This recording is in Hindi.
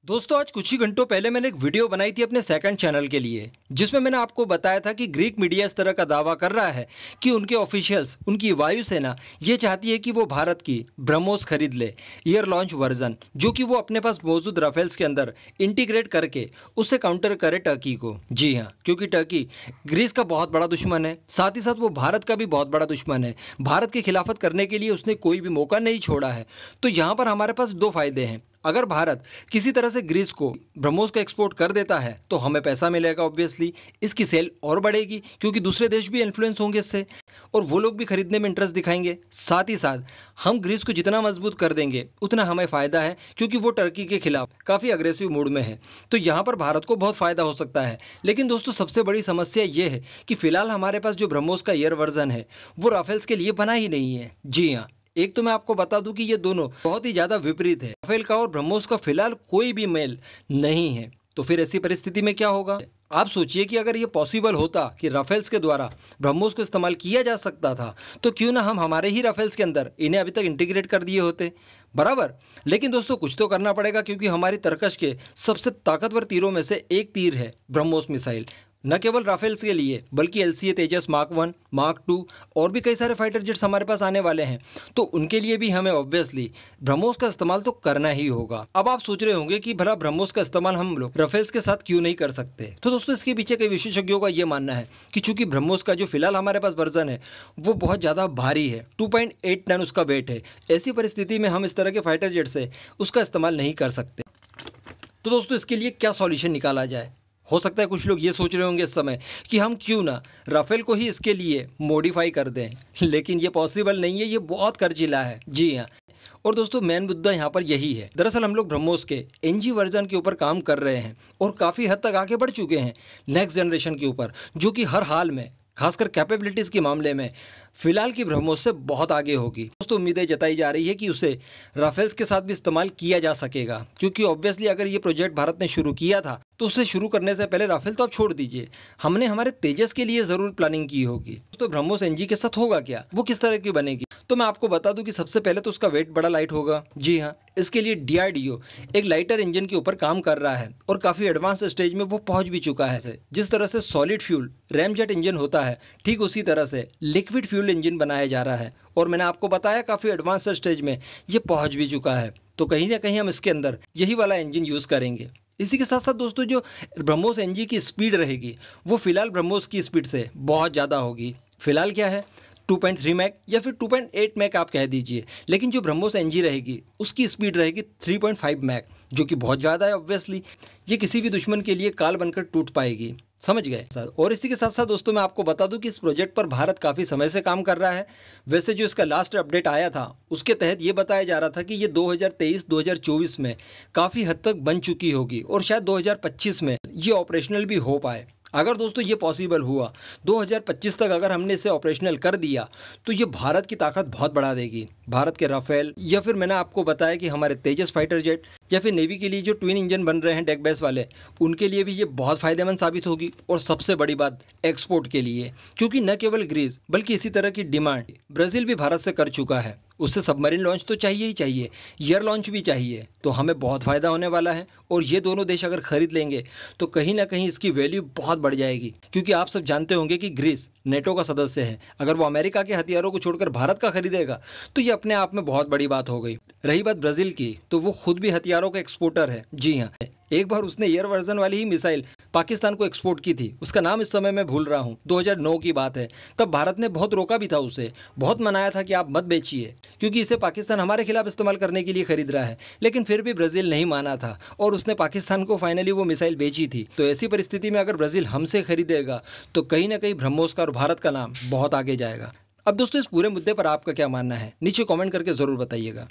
दोस्तों आज कुछ ही घंटों पहले मैंने एक वीडियो बनाई थी अपने सेकंड चैनल के लिए, जिसमें मैंने आपको बताया था कि ग्रीक मीडिया इस तरह का दावा कर रहा है कि उनके ऑफिशियल्स, उनकी वायुसेना ये चाहती है कि वो भारत की ब्रह्मोस खरीद ले, ईयर लॉन्च वर्जन, जो कि वो अपने पास मौजूद राफेल्स के अंदर इंटीग्रेट करके उससे काउंटर करे टर्की को। जी हाँ, क्योंकि टर्की ग्रीस का बहुत बड़ा दुश्मन है, साथ ही साथ वो भारत का भी बहुत बड़ा दुश्मन है। भारत की खिलाफत करने के लिए उसने कोई भी मौका नहीं छोड़ा है। तो यहाँ पर हमारे पास दो फायदे हैं। अगर भारत किसी तरह से ग्रीस को ब्रह्मोस को एक्सपोर्ट कर देता है तो हमें पैसा मिलेगा, ऑब्वियसली इसकी सेल और बढ़ेगी क्योंकि दूसरे देश भी इन्फ्लुएंस होंगे इससे और वो लोग भी खरीदने में इंटरेस्ट दिखाएंगे। साथ ही साथ हम ग्रीस को जितना मजबूत कर देंगे उतना हमें फायदा है, क्योंकि वो टर्की के खिलाफ काफी अग्रेसिव मूड में है। तो यहाँ पर भारत को बहुत फायदा हो सकता है। लेकिन दोस्तों सबसे बड़ी समस्या ये है कि फिलहाल हमारे पास जो ब्रह्मोस का एयर वर्जन है वो राफेल्स के लिए बना ही नहीं है। जी हाँ, एक तो मैं आपको बता दूं कि ये दोनों बहुत ही ज्यादा विपरीत है। राफेल का और ब्रह्मोस का फिलहाल कोई भी मेल नहीं है। तो फिर ऐसी परिस्थिति में क्या होगा? आप सोचिए कि अगर ये पॉसिबल होता कि राफेल्स के द्वारा ब्रह्मोस को इस्तेमाल किया जा सकता था, तो क्यों ना हम हमारे ही राफेल्स के अंदर इन्हें अभी तक इंटीग्रेट कर दिए होते, बराबर। लेकिन दोस्तों कुछ तो करना पड़ेगा, क्योंकि हमारी तरकश के सबसे ताकतवर तीरों में से एक तीर है ब्रह्मोस मिसाइल। न केवल राफेल्स के लिए बल्कि एलसीए तेजस मार्क 1, मार्क 2 और भी कई सारे फाइटर जेट्स हमारे पास आने वाले हैं। तो उनके लिए भी हमें ऑब्वियसली ब्रह्मोस का इस्तेमाल तो करना ही होगा। अब आप सोच रहे होंगे कि भला ब्रह्मोस का इस्तेमाल हम लोग राफेल्स के साथ क्यों नहीं कर सकते? तो दोस्तों इसके पीछे कई विशेषज्ञों का यह मानना है कि चूंकि ब्रह्मोस का जो फिलहाल हमारे पास वर्जन है वो बहुत ज्यादा भारी है, 2.8 टन उसका वेट है। ऐसी परिस्थिति में हम इस तरह के फाइटर जेट से उसका इस्तेमाल नहीं कर सकते। तो दोस्तों इसके लिए क्या सॉल्यूशन निकाला जाए? हो सकता है कुछ लोग ये सोच रहे होंगे इस समय कि हम क्यों ना राफेल को ही इसके लिए मॉडिफाई कर दें, लेकिन ये पॉसिबल नहीं है, ये बहुत खर्चीला है। जी हाँ, और दोस्तों मेन मुद्दा यहाँ पर यही है। दरअसल हम लोग ब्रह्मोस के एनजी वर्जन के ऊपर काम कर रहे हैं और काफ़ी हद तक आगे बढ़ चुके हैं नेक्स्ट जनरेशन के ऊपर, जो कि हर हाल में खासकर कैपेबिलिटीज के मामले में फिलहाल की ब्रह्मोस से बहुत आगे होगी। दोस्तों उम्मीदें जताई जा रही है कि उसे राफेल्स के साथ भी इस्तेमाल किया जा सकेगा, क्योंकि ऑब्वियसली अगर ये प्रोजेक्ट भारत ने शुरू किया था तो उसे शुरू करने से पहले राफेल तो आप छोड़ दीजिए, हमने हमारे तेजस के लिए जरूर प्लानिंग की होगी। तो ब्रह्मोस एनजी के साथ होगा क्या, वो किस तरह की बनेगी? तो मैं आपको बता दूं कि सबसे पहले तो उसका वेट बड़ा लाइट होगा। जी हाँ, इसके लिए डीआरडीओ एक लाइटर इंजन के ऊपर काम कर रहा है और काफी एडवांस स्टेज में वो पहुंच भी चुका है। जिस तरह से सॉलिड फ्यूल रैमजेट इंजन होता है, ठीक उसी तरह से लिक्विड फ्यूल इंजन बनाया जा रहा है और मैंने आपको बताया काफी एडवांस स्टेज में ये पहुंच भी चुका है। तो कहीं ना कहीं हम इसके अंदर यही वाला इंजन यूज करेंगे। इसी के साथ साथ दोस्तों जो ब्रह्मोस एनजी की स्पीड रहेगी वो फिलहाल ब्रह्मोस की स्पीड से बहुत ज़्यादा होगी। फिलहाल क्या है, 2.3 मैक या फिर 2.8 मैक आप कह दीजिए, लेकिन जो ब्रह्मोस एनजी रहेगी उसकी स्पीड रहेगी 3.5 मैक, जो कि बहुत ज़्यादा है। ऑब्वियसली ये किसी भी दुश्मन के लिए काल बनकर टूट पाएगी, समझ गए सर। और इसी के साथ साथ दोस्तों मैं आपको बता दूं कि इस प्रोजेक्ट पर भारत काफ़ी समय से काम कर रहा है। वैसे जो इसका लास्ट अपडेट आया था उसके तहत ये बताया जा रहा था कि ये 2023-2024 में काफ़ी हद तक बन चुकी होगी और शायद 2025 में ये ऑपरेशनल भी हो पाए। अगर दोस्तों ये पॉसिबल हुआ 2025 तक अगर हमने इसे ऑपरेशनल कर दिया तो ये भारत की ताकत बहुत बढ़ा देगी। भारत के राफेल या फिर मैंने आपको बताया कि हमारे तेजस फाइटर जेट या फिर नेवी के लिए जो ट्विन इंजन बन रहे हैं डेक बेस वाले, उनके लिए भी ये बहुत फायदेमंद साबित होगी। और सबसे बड़ी बात एक्सपोर्ट के लिए, क्योंकि न केवल ग्रीस बल्कि इसी तरह की डिमांड ब्राजील भी भारत से कर चुका है। उससे सबमरीन लॉन्च तो चाहिए ही चाहिए, एयर लॉन्च भी चाहिए, तो हमें बहुत फायदा होने वाला है। और ये दोनों देश अगर खरीद लेंगे तो कहीं ना कहीं इसकी वैल्यू बहुत बढ़ जाएगी, क्योंकि आप सब जानते होंगे कि ग्रीस नेटो का सदस्य है। अगर वो अमेरिका के हथियारों को छोड़कर भारत का खरीदेगा तो ये अपने आप में बहुत बड़ी बात हो गई। रही बात ब्राजील की, तो वो खुद भी हथियारों का एक्सपोर्टर है। जी हाँ, एक बार उसने एयर वर्जन वाली ही मिसाइल पाकिस्तान को एक्सपोर्ट की थी, उसका नाम इस समय मैं भूल रहा हूँ, 2009 की बात है। तब भारत ने बहुत रोका भी था उसे, बहुत मनाया था कि आप मत बेचिए, क्योंकि इसे पाकिस्तान हमारे खिलाफ इस्तेमाल करने के लिए खरीद रहा है। लेकिन फिर भी ब्राजील नहीं माना था और उसने पाकिस्तान को फाइनली वो मिसाइल बेची थी। तो ऐसी परिस्थिति में अगर ब्राजील हमसे खरीदेगा तो कहीं ना कहीं ब्रह्मोस का और भारत का नाम बहुत आगे जाएगा। अब दोस्तों इस पूरे मुद्दे पर आपका क्या मानना है, नीचे कमेंट करके जरूर बताइएगा।